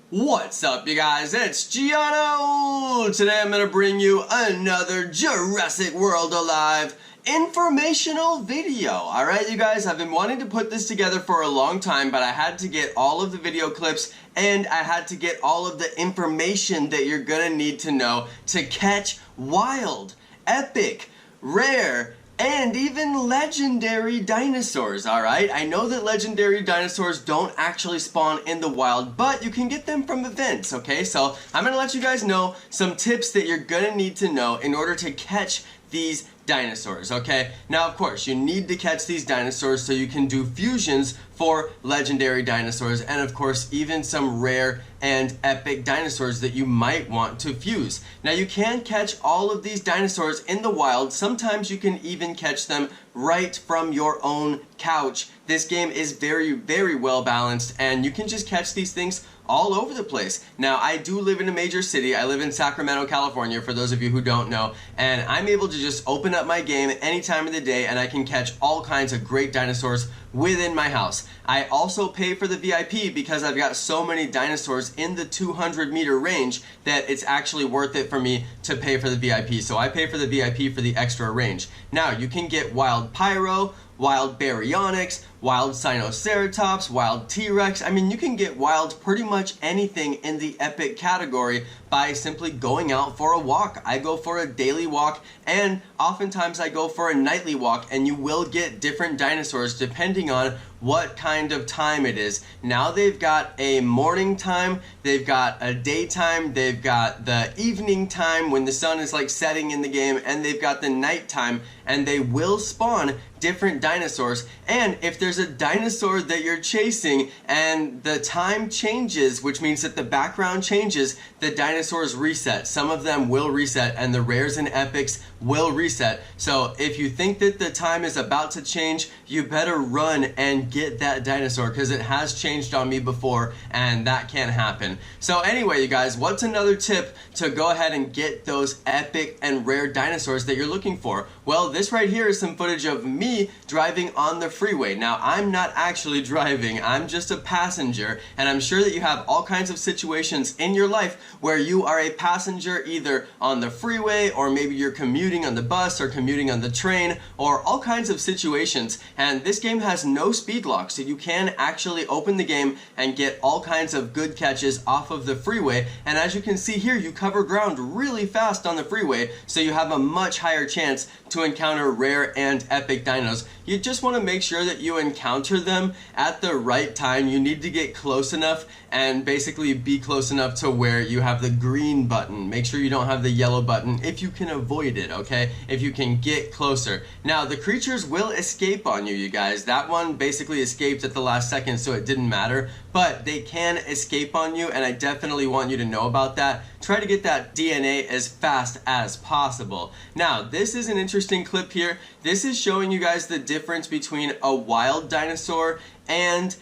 What's up, you guys? It's Jonno! Today I'm gonna bring you another Jurassic World Alive informational video. Alright, you guys, I've been wanting to put this together for a long time, but I had to get all of the video clips and I had to get all of the information that you're gonna need to know to catch wild, epic, rare, and even legendary dinosaurs, alright? I know that legendary dinosaurs don't actually spawn in the wild, but you can get them from events, okay? So I'm gonna let you guys know some tips that you're gonna need to know in order to catch these dinosaurs, okay? Now, of course, you need to catch these dinosaurs so you can do fusions for legendary dinosaurs, and of course, even some rare and epic dinosaurs that you might want to fuse. Now, you can catch all of these dinosaurs in the wild. Sometimes you can even catch them right from your own couch. This game is very, very well balanced, and you can just catch these things all over the place. Now, I do live in a major city. I live in Sacramento, California, for those of you who don't know, and I'm able to just open up my game any time of the day and I can catch all kinds of great dinosaurs within my house. I also pay for the VIP because I've got so many dinosaurs in the 200-meter range that it's actually worth it for me to pay for the VIP. So I pay for the VIP for the extra range. Now, you can get wild pyro, wild baryonyx, wild sinoceratops, wild T-Rex. I mean, you can get wild pretty much anything in the epic category by simply going out for a walk. I go for a daily walk, and oftentimes I go for a nightly walk, and you will get different dinosaurs depending on what kind of time it is. Now they've got a morning time, they've got a daytime, they've got the evening time when the sun is like setting in the game, and they've got the nighttime, and they will spawn different dinosaurs. And if there's a dinosaur that you're chasing and the time changes, which means that the background changes, the dinosaurs reset. Some of them will reset, and the rares and epics will reset. So if you think that the time is about to change, you better run and get that dinosaur, because it has changed on me before and that can't happen. So anyway, you guys, what's another tip to go ahead and get those epic and rare dinosaurs that you're looking for? Well, this right here is some footage of me driving on the freeway. Now, I'm not actually driving, I'm just a passenger, and I'm sure that you have all kinds of situations in your life where you are a passenger either on the freeway, or maybe you're commuting on the bus or commuting on the train, or all kinds of situations. And this game has no speed lock, so you can actually open the game and get all kinds of good catches off of the freeway. And as you can see here, you cover ground really fast on the freeway, so you have a much higher chance to encounter rare and epic dinos. You just want to make sure that you encounter them at the right time. You need to get close enough and basically be close enough to where you have the green button. Make sure you don't have the yellow button if you can avoid it, okay? If you can get closer. Now, the creatures will escape on you, you guys. That one basically escaped at the last second, so it didn't matter. But they can escape on you, and I definitely want you to know about that. Try to get that DNA as fast as possible. Now, this is an interesting clip here. This is showing you guys the difference between a wild dinosaur and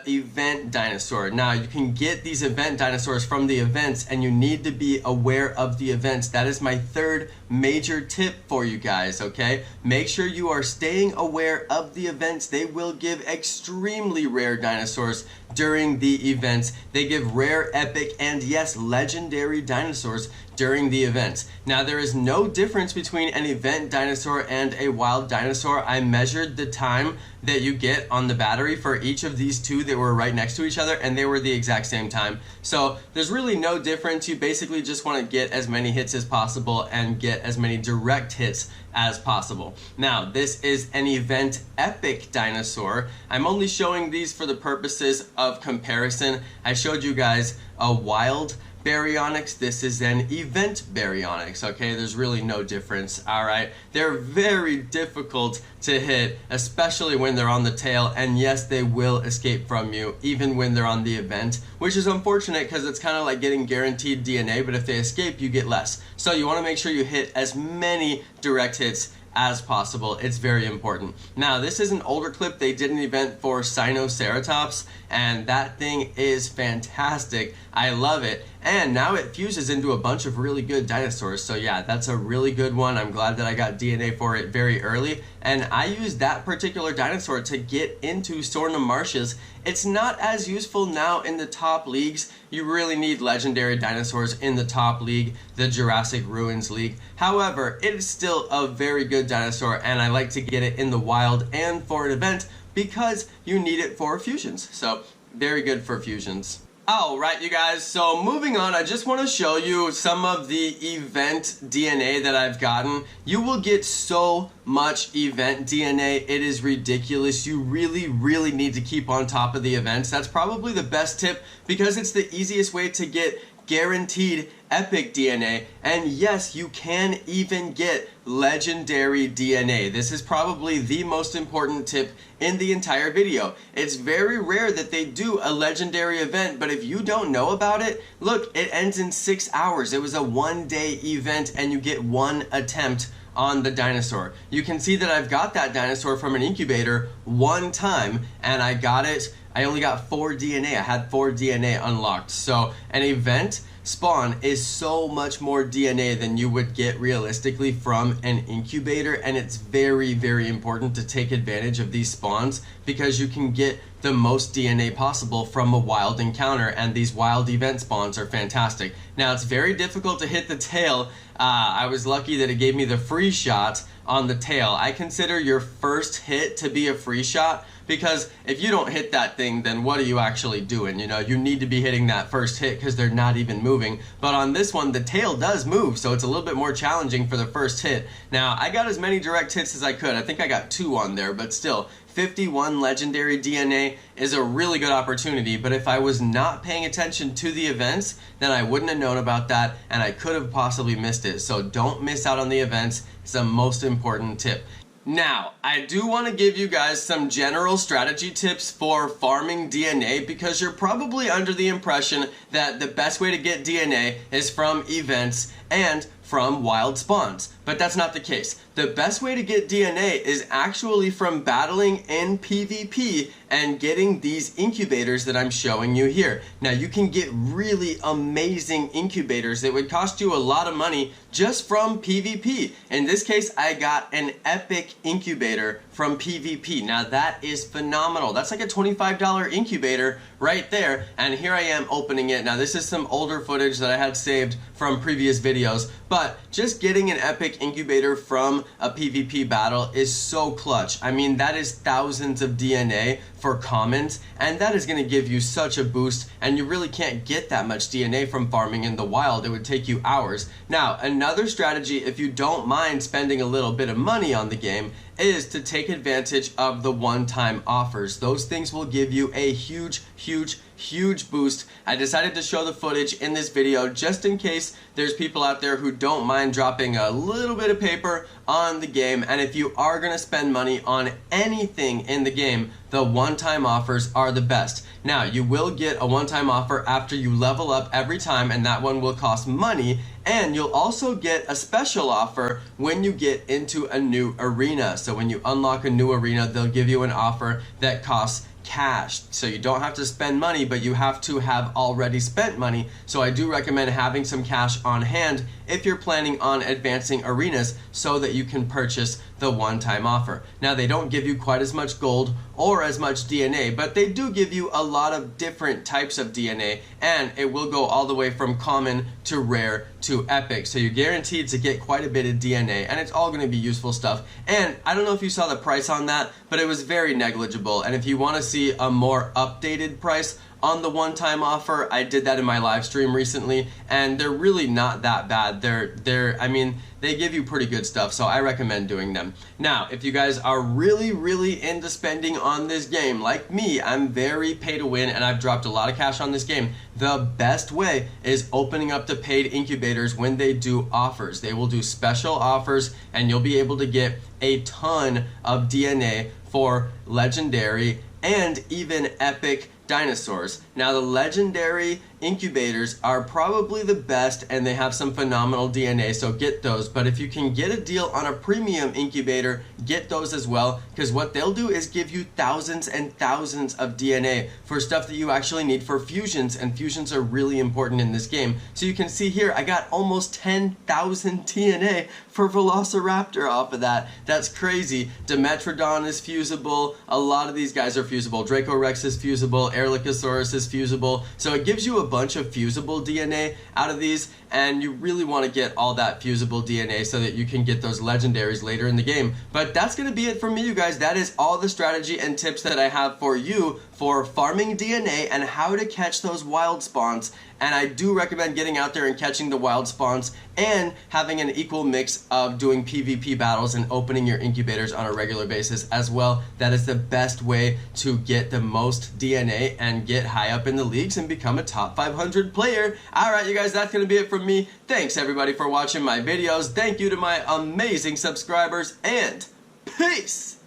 event dinosaur. Now, you can get these event dinosaurs from the events, and you need to be aware of the events. That is my third major tip for you guys, okay? Make sure you are staying aware of the events. They will give extremely rare dinosaurs during the events. They give rare, epic, and yes, legendary dinosaurs during the events. Now, there is no difference between an event dinosaur and a wild dinosaur. I measured the time that you get on the battery for each of these two that were right next to each other, and they were the exact same time. So there's really no difference. You basically just want to get as many hits as possible and get as many direct hits as possible. Now, this is an event epic dinosaur. I'm only showing these for the purposes of comparison. I showed you guys a wild baryonyx. This is an event baryonyx, okay? There's really no difference, all right? They're very difficult to hit, especially when they're on the tail, and yes, they will escape from you, even when they're on the event, which is unfortunate because it's kind of like getting guaranteed DNA, but if they escape, you get less. So you want to make sure you hit as many direct hits as possible. It's very important. Now, this is an older clip. They did an event for Sinoceratops, and that thing is fantastic. I love it. And now it fuses into a bunch of really good dinosaurs. So yeah, that's a really good one. I'm glad that I got DNA for it very early. And I used that particular dinosaur to get into Sornum Marshes. It's not as useful now in the top leagues. You really need legendary dinosaurs in the top league, the Jurassic Ruins League. However, it is still a very good dinosaur, and I like to get it in the wild and for an event because you need it for fusions. So very good for fusions. Alright, you guys, so moving on, I just want to show you some of the event DNA that I've gotten. You will get so much event DNA, it is ridiculous. You really need to keep on top of the events. That's probably the best tip because it's the easiest way to get guaranteed epic DNA, and yes, you can even get legendary DNA. This is probably the most important tip in the entire video. It's very rare that they do a legendary event, but if you don't know about it, look, it ends in 6 hours. It was a one-day event and you get one attempt on the dinosaur. You can see that I've got that dinosaur from an incubator one time, and I got it. I only got 4 DNA. I had 4 DNA unlocked. So an event spawn is so much more DNA than you would get realistically from an incubator, and it's very important to take advantage of these spawns because you can get the most DNA possible from a wild encounter, and these wild event spawns are fantastic. Now, it's very difficult to hit the tail. I was lucky that it gave me the free shot on the tail. I consider your first hit to be a free shot because if you don't hit that thing, then what are you actually doing? You know, you need to be hitting that first hit because they're not even moving. But on this one, the tail does move, so it's a little bit more challenging for the first hit. Now, I got as many direct hits as I could. I think I got 2 on there, but still, 51 legendary DNA is a really good opportunity, but if I was not paying attention to the events, then I wouldn't have known about that, and I could have possibly missed it. So don't miss out on the events. It's the most important tip. Now, I do want to give you guys some general strategy tips for farming DNA because you're probably under the impression that the best way to get DNA is from events and from wild spawns, but that's not the case. The best way to get DNA is actually from battling in PvP and getting these incubators that I'm showing you here. Now, you can get really amazing incubators that would cost you a lot of money just from PvP. In this case, I got an epic incubator from PvP. Now, that is phenomenal. That's like a $25 incubator right there, and here I am opening it. Now, this is some older footage that I had saved from previous videos, but just getting an epic incubator from a PvP battle is so clutch. I mean, that is thousands of DNA for commons, and that is going to give you such a boost, and you really can't get that much DNA from farming in the wild. It would take you hours. Now, another strategy, if you don't mind spending a little bit of money on the game, is to take advantage of the one-time offers. Those things will give you a huge boost. I decided to show the footage in this video just in case there's people out there who don't mind dropping a little bit of paper on the game, and if you are going to spend money on anything in the game, the one-time offers are the best. Now, you will get a one-time offer after you level up every time, and that one will cost money, and you'll also get a special offer when you get into a new arena. So when you unlock a new arena, they'll give you an offer that costs cash. So you don't have to spend money, but you have to have already spent money. So I do recommend having some cash on hand if you're planning on advancing arenas so that you can purchase the one-time offer. Now, they don't give you quite as much gold or as much DNA, but they do give you a lot of different types of DNA, and it will go all the way from common to rare to epic. So you're guaranteed to get quite a bit of DNA, and it's all going to be useful stuff. And I don't know if you saw the price on that, but it was very negligible. And if you want to see a more updated price on the one-time offer, I did that in my live stream recently, and they're really not that bad. I mean, they give you pretty good stuff, so I recommend doing them. Now, if you guys are really into spending on this game, like me, I'm very pay to win, and I've dropped a lot of cash on this game. The best way is opening up the paid incubators when they do offers. They will do special offers, and you'll be able to get a ton of DNA for legendary and even epic dinosaurs. Now the legendary incubators are probably the best and they have some phenomenal DNA, so get those. But if you can get a deal on a premium incubator, get those as well, because what they'll do is give you thousands and thousands of DNA for stuff that you actually need for fusions, and fusions are really important in this game. So you can see here I got almost 10,000 DNA for Velociraptor off of that. That's crazy. Dimetrodon is fusible, a lot of these guys are fusible. Dracorex is fusible, Erlikosaurus is fusible, so it gives you a bunch of fusible DNA out of these, and you really want to get all that fusible DNA so that you can get those legendaries later in the game. But that's going to be it for me, you guys. That is all the strategy and tips that I have for you for farming DNA and how to catch those wild spawns. And I do recommend getting out there and catching the wild spawns and having an equal mix of doing PvP battles and opening your incubators on a regular basis as well. That is the best way to get the most DNA and get high up in the leagues and become a top 500 player. Alright, you guys, that's going to be it from me. Thanks everybody for watching my videos. Thank you to my amazing subscribers, and peace!